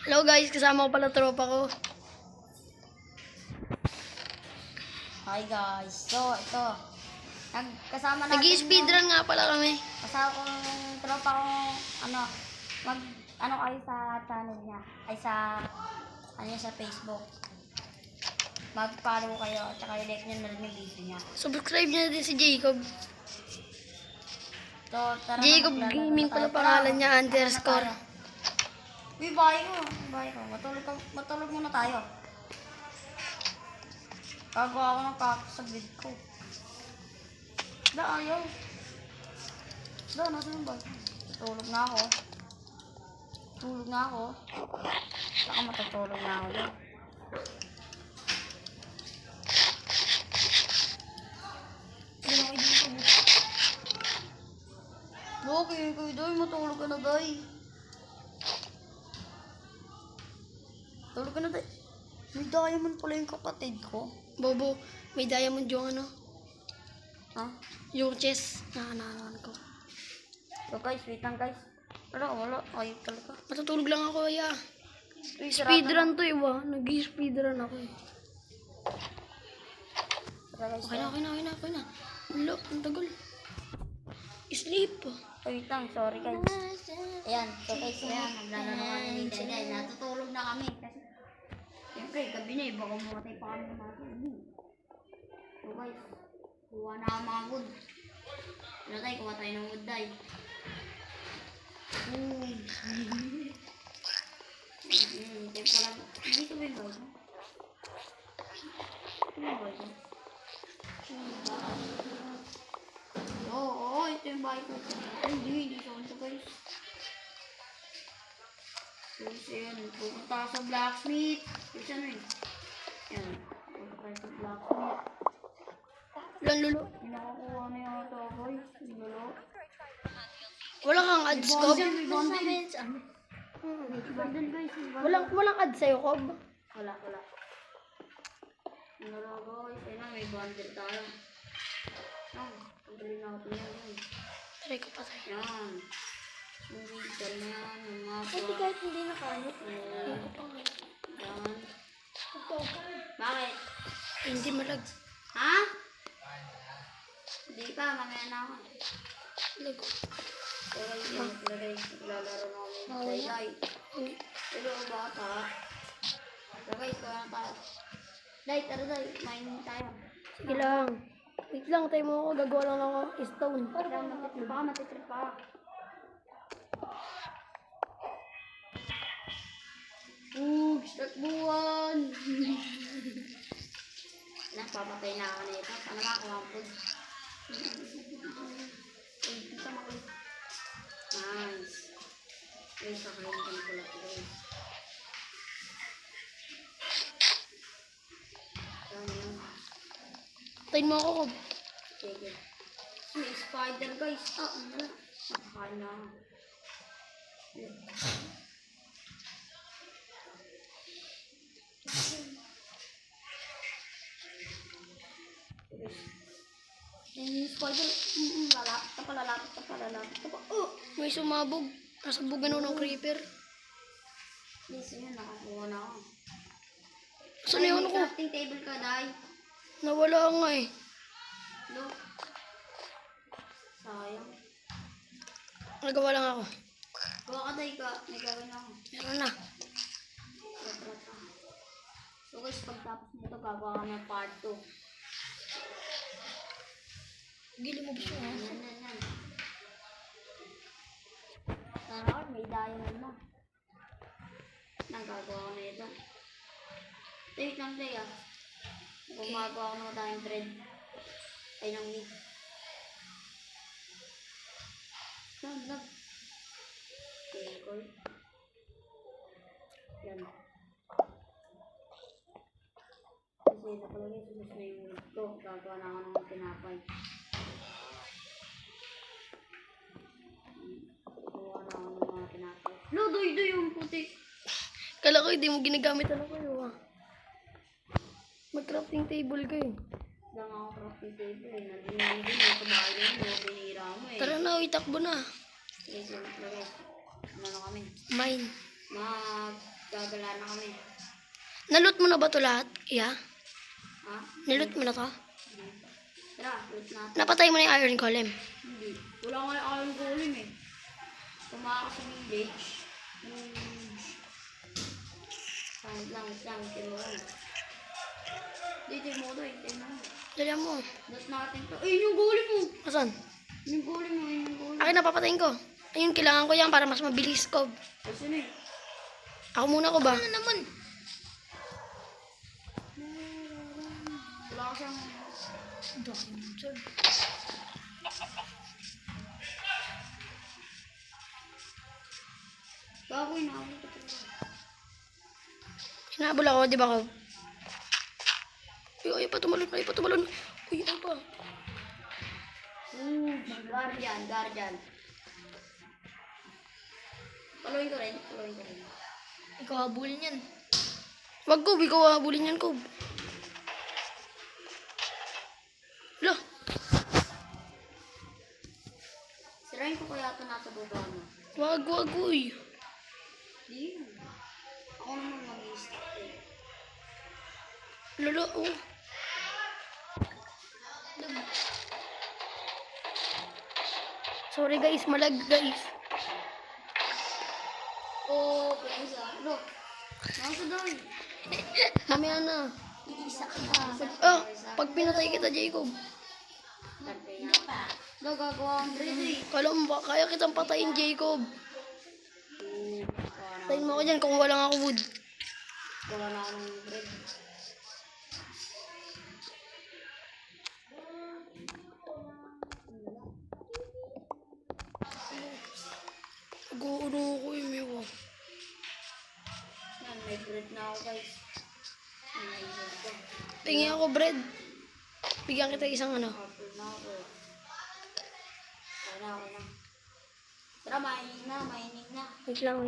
Hello guys, kasama ko pala tropa ko. Hi guys. So, ito. Kasama natin Nag-i-speedrun nga pala kami. kasama kong tropa kong kayo sa channel niya. Ay sa sa Facebook. Mag-follow kayo at saka i-like nyo na rin yung video niya. Subscribe niyo din si Jacob. So, tara na, Jacob maglalaro Gaming na pala tayo. pangalan niya, Tara, underscore. tara na tayo. Uy, bahay ko. Matulog muna tayo. Gagawa ako ng kakak sa bed ko. Ayaw. Nasa yung bag? Tulog na ako. Saka matutulog na ako doon. Okay, Day, matulog ka na, Day. Tulog ka na, Day. May diamond pala yung kapatid ko. Bobo, may diamond yung Ha? yung chest na nanawan ko. So guys, wait lang guys. Wala. Ayun talaga. Matutulog lang ako, ya. Uy, Speedrun to, iba. Nag-i-speedrun ako eh. Tara guys. Okay na. Ulo, ang tagal. Sleep. Wait lang, sorry guys. Ayan, so guys, naglalaro kami dito guys. Natutulog na kami kasi siyempre, gabi na baka mamatay pa kami ng mga gabi. So guys, kuha na ang mga wood. Kuha tayo ng wood tayo. Tempo lang. Dito ba yung bago? Oo, ito yung bahay ko. Hindi sa kanto guys. Tapos yan, pupunta ka sa blacksmith. Tapos ano yun? Yan, pupunta tayo sa blacksmith. Walang lulo. Hindi nakakuha na yung ito guys. Lulo. Wala kang ads, Kob. May bundle guys. Walang ads sa'yo, Kob. Wala. Lulo guys. Ayun na, may bundle tayo. Pagdali natin yan. Try ko pa tayo. Yan. Ganyan, yung mga Hindi kahit hindi nakanot. Yan. Ito. Bakit? Hindi malag. Ha? Hindi pa, mamaya na ako. Lago. Okay, yan. Lalaro na kami. Day. Hello, bata. So guys, kuha na tayo. Day, tara Day. Mainin tayo. Sige lang. Wait lang, tayo mo ako. Gagawa lang ako stone. Baka matitrip pa. Start buwan. Napapatay na ako na ito. Sana makakuhampod. Nice. Guys, kakain ko na pala ito guys. Saan yun? Tayo mo ako, Kob. Sige. May spider guys. Ano na? Nakakain na ako. Yung spider. Lalapit ka pa. Oh! May sumabog. Nasabugan ako ng creeper. Yes, yun. Nakakuha na ako. Saan yung ano ko? Crafting table ka, Day. Nawala nga eh. Look. Sayang. Nagawa lang ako. Kuha ka, Day ka. May gawin ako. Meron na. So guys, pagtapos nito, gagawa ka ng part 2. Gili mo ba siya? Yan. Sana may diamond na. Nagagawa ko na ito. Wait lang, Day ah. Gumagawa ko ng tayong thread. Ay, ng meat. Lag. Okay, cool. Yan. Kasi nakalagay sumus na yung meat ko. Gagawa na ako ng tinapay. Gawa na ako ng mga tinapay. No, doy yung puti. Kala ko hindi mo ginagamit ano ko yun. Mag-crafting table kayo. Lang ako crafting table eh. Nandun sa bahay na yun. Binira mo eh. Tara na, itakbo na. Yes, lagay. Ano kami? Mine. Mag Gagala na kami. Naloot mo na ba to lahat? Yeah? Ha? Naloot mo na to? Tara, loot natin. Napatay mo na yung iron golem. Hindi. Wala nga yung aking golem eh. Tumakas sa village. Wait lang. Tingnan mo. Dito mo ito eh. Tingnan mo. Dali mo. Loot natin to. Ayun yung golem mo. Asan? Yung golem mo. Yung golem. Akin na papatayin ko. Ayun, kailangan ko yan para mas mabilis ko. Asan eh? Ako muna ko ba? Ano naman? Wala ka siyang... Gago yun ako. Hinabol ako, di ba ko? Uy, ayaw pa tumalon. Uy, ayaw pa. Guardian. Paluin ko rin. Ikaw habulin yan. Wag ko, ikaw habulin yan ko. Lo, Sirain ko kaya ito nasa baba mo. wag, uy. Di. Ako naman mag-i-stop eh. Lolo, oh. Sorry guys, malag guys. Oh, pinasa. Look. Nasa doon. Mamaya na. Iisa ka na. Pag pinatay kita, Jacob. Gagawa ang ready. Kala mo ba, kaya kitang patayin, Jacob. Patayin mo ako dyan kung walang ako wood. Gawa na ako ng bread. Nag-uuro ko yung mewa. Yan, may bread na ako guys. May bread ko. Tingi ako bread. Bigyan kita isang ano. Apple na ako. Okay na. Tara, mainig na. Wait lang.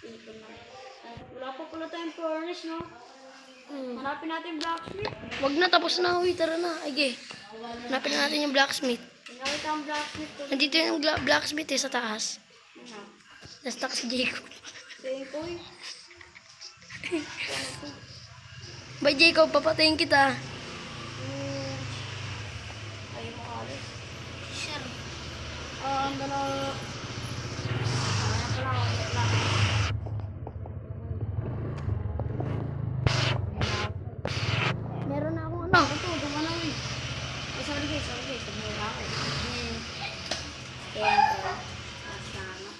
Ipon na. Ay, wala pa pala tayong furnace, no? Hanapin natin blacksmith. Wag na, tapos na. Uy, tara na. Ay, hanapin na natin yung blacksmith. Pinakita ang blacksmith ko. Nandito yung blacksmith sa taas. Ano? Na-stuck si Jacob. Tingin ko eh. Bye, Jacob. Papatayin kita. Ayaw mo kalis. Sure. Ang dalawa. Meron na akong ano. Ito, gumalaw eh. Ay, sorry guys. Tumura ako. Kaya ito. Asama.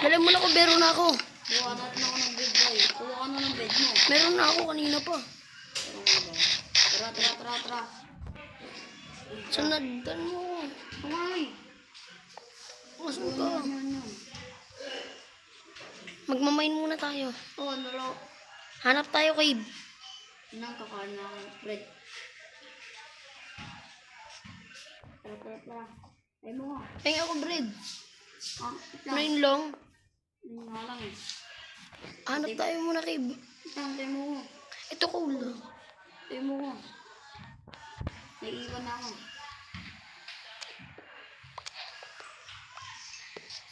Dali mo na ko, meron na ako. Kuha natin ako ng bed boy. Kuha ka na ng bed mo. Meron na ako kanina pa. Tara. Sanagdan mo. Kumay. Asan ka? Yan. Magmamain muna tayo. Oh, nalo. Hanap tayo, cave. Nang kakain na ako ng bread. Tara. Ay mo nga. Ay, ako bread. Ito. Ngayon lang. Yun nga lang eh. Hanap tayo muna, cave. Tayo mo. Ito, cool. Tayo mo. Naiiwan na ako.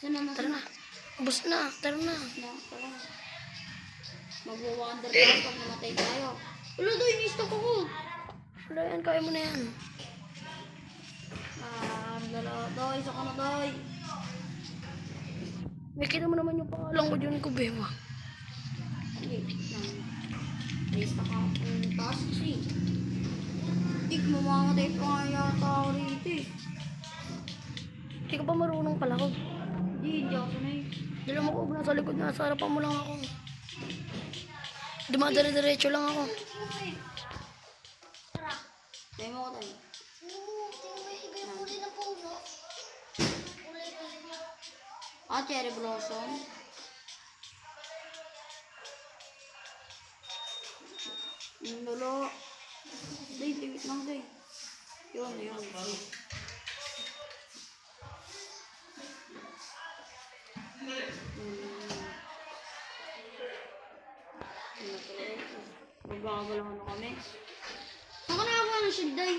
Saan na? Tara na. Ubus na. Tara na. Tara. Mag-wonder tayo pag namatay tayo. Wala doon, inis-stop ako. Wala yan, kaya mo na yan. Dalawa. Doy, isa ka na doy. May kita mo naman yung pangalan ko dyan, Kubewa. Sige. Raise na ka. Taas kasi. Tik, mamamatay pa nga yata ako rito eh. Hindi ka pa marunong pala ko. Hindi ako sanay. Dala mo ko, nasa likod na. Sa harapan mo lang ako. Dumadire-diretso lang ako. Tayo mo ko tayo. Cherry blossom. Lolo. Day, tingit lang day. Yun. Magagalaw na kami. Saan ka nakakuha ng shield day?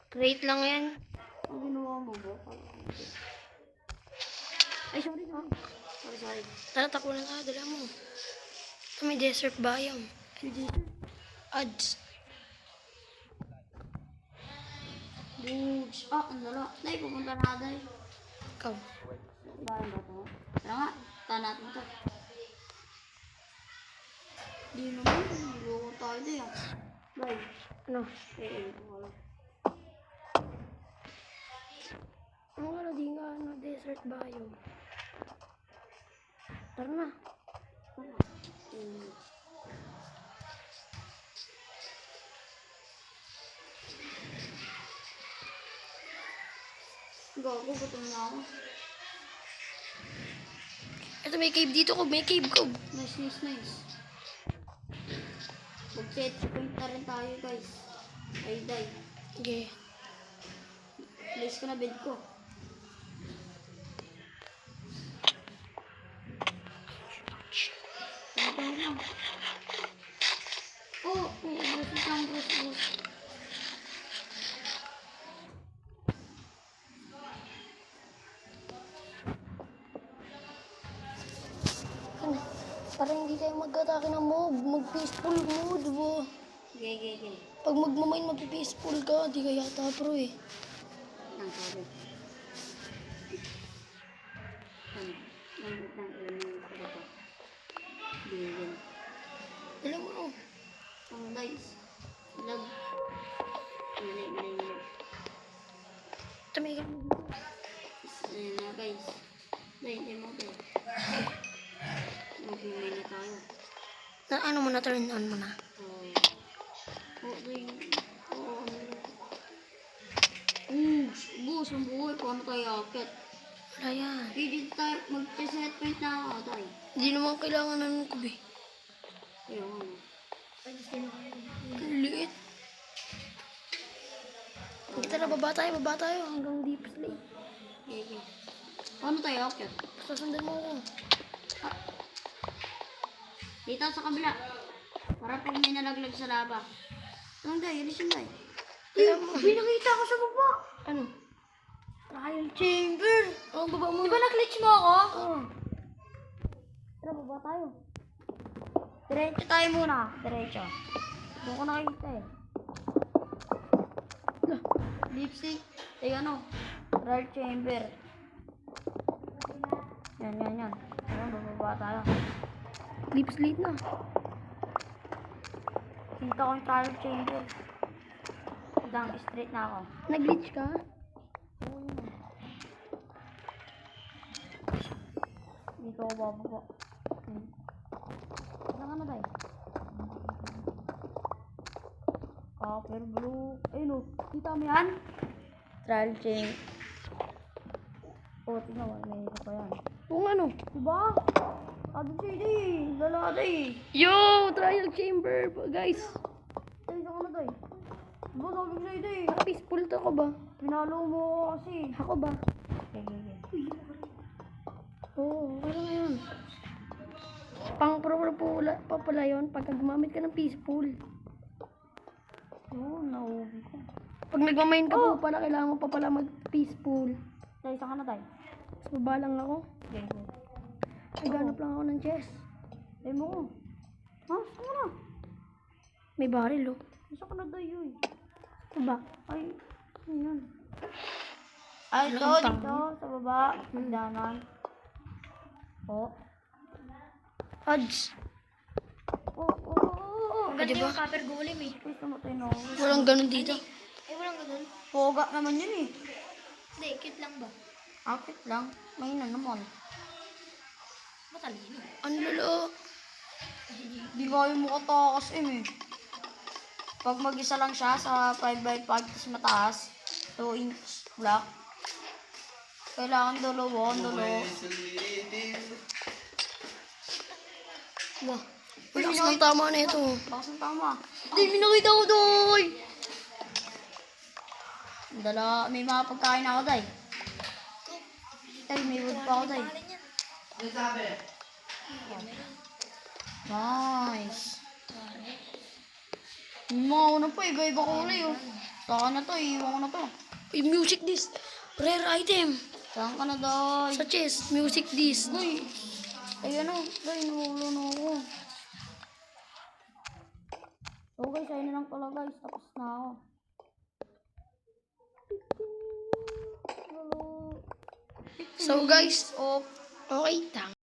Great lang yan. Ang ginawa mo ba? Ay, sorry. Sorry. Tara, takbo na tayo. Dala mo. Ito may desert biome. Ads. Boots. Ah, ang lala. Day, pupunta na day. Ikaw. Bayan ba ito? Tara nga. Tahan natin ito. Di naman. Loko tayo day ah. Day. Ano? Wala. Ano wala di nga ano, desert biome. Tara na. Gago, gutom na ako. Ito may cave dito ko. May cave ko. Nice. Mag-set point na rin tayo guys. Ay, day. Okay. Place ko na bed ko. Ano lang. Bruce. Ano? Para hindi tayo mag-atake ng mob. Mag-peaceful mode, bo. Gay. Pag magmamain, mag-peaceful ka. Di ka yata pro eh. Ang sabi. Billion. Alam mo, no? Ang guys. Lag. Minay. Ito may cave dito. Ayan na guys. Hindi mo ito. Mag-minay na tayo. Na, ano mo na, turn on mo na. Bus, ang buhay. Paano tayo akit? Wala yan. Hindi tayo mag-set point na ako tayo. Hindi naman kailangan ng kubi. Ayun. Ang liit. Tara, baba tayo hanggang deep sleep. Okay. Paano tayo akit? Basta sundan mo ako. Dito sa kabila. Para pag may nalaglag sa laba. Anong day? Alis yung day. Kaya mo. May nakita ko sa baba. Ano? Trial chamber. Oh, baba mo. Di ba na-glitch mo ako? Oo. Tara, baba tayo. Diretso tayo muna. Diretso. Doon ko nakikita eh. Lipstick. Eh ano? Trial chamber. Yan. Ayan, bababa tayo. Deep sleep na. Kita ko yung trial chamber. Hanggang straight na ako. Nag-glitch ka? Dito ako bababa. Saan ka na tayo? Copper blue. Ayun o. Kita mo yan? Trial chain. Oh, tingnan mo. May isa pa yan. Kung ano? Diba? Sabi siya hindi. Lalada eh. Yo! Trial chamber! Guys! Tayo saan ka na tayo? Diba sabi siya hindi. Peaceful to ko ba? Pinalo mo ako kasi. Ako ba? Okay. Oo, wala ngayon. Pang-pro pa pala yun pagka gumamit ka ng peaceful. Oo, nauwi ko. Pag nagmamain ka po pala, kailangan mo pa pala mag-peaceful. Tayo saan ka na tayo? Mas baba lang ako. Okay. Naghanap lang ako ng chest. Tayo mo ko. Ha? Saan ka na? May baril oh. Saan ka na tayo eh? Diba? Ay, yun. Ay, ito, Walang dito, sa baba, magdanan. Oh. Odds. Oh. Ah, diba? Copper golem eh. Uy, tamatay na ako. Walang ganun dito. Eh, walang ganun. Poga naman yun eh. Hindi, cute lang ba? Akit lang. May na naman. Matalino. Ano lalo? Di kayo mo katakas eh. Pag mag-isa lang siya sa 5x5 tapos mataas, 2 inch block. Kailangan dalawa. Wah. Lakas ng tama na ito. Bakas ng tama. Hindi, minakita ko doy! May mga pagkain ako, day. Ay, may wood pa ako, day. Nice. Yung mga una pa, iba-iba kulay, oh. Saka na to, iiwan ko na to. Uy, music disc. Rare item. Saan ka na, Day? Sa chest, music disc. Uy! Ay, ano? Day, nahulo na ako. So guys, ayun na lang pala guys. Tapos na ako. So guys, okay, tama.